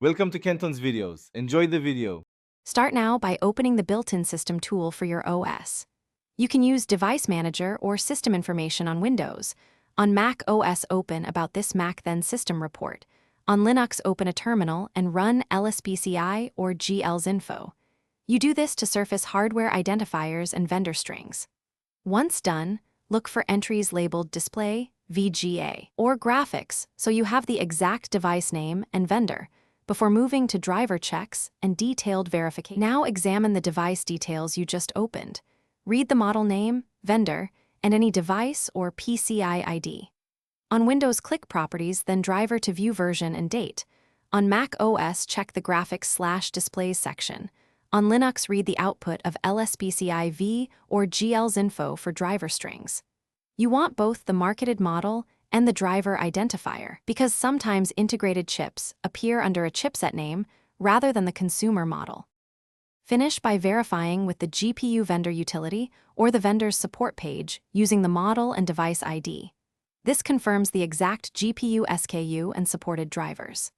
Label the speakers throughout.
Speaker 1: Welcome to Kenton's videos. Enjoy the video.
Speaker 2: Start now by opening the built-in system tool for your OS. You can use Device Manager or System Information on Windows. On Mac OS, open About This Mac Then System Report. On Linux, open a terminal and run lsbci or glsinfo. You do this to surface hardware identifiers and vendor strings. Once done, look for entries labeled Display, VGA, or Graphics so you have the exact device name and vendor, before moving to driver checks and detailed verification. Now examine the device details you just opened. Read the model name, vendor, and any device or PCI ID. On Windows, click Properties, then Driver to view version and date. On Mac OS, check the Graphics/Displays section. On Linux, read the output of lsbci v or glsinfo for driver strings. You want both the marketed model and the driver identifier, because sometimes integrated chips appear under a chipset name rather than the consumer model. Finish by verifying with the GPU vendor utility or the vendor's support page using the model and device ID. This confirms the exact GPU SKU and supported drivers.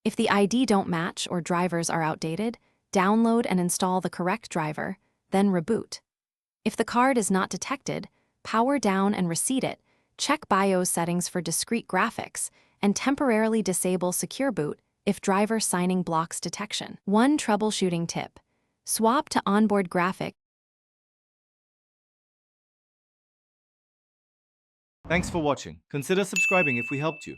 Speaker 2: If the ID don't match or drivers are outdated, download and install the correct driver, then reboot. If the card is not detected, power down and reset it. Check BIOS settings for discrete graphics, and temporarily disable Secure Boot if driver signing blocks detection. One troubleshooting tip: swap to onboard graphic.
Speaker 1: Thanks for watching. Consider subscribing if we helped you.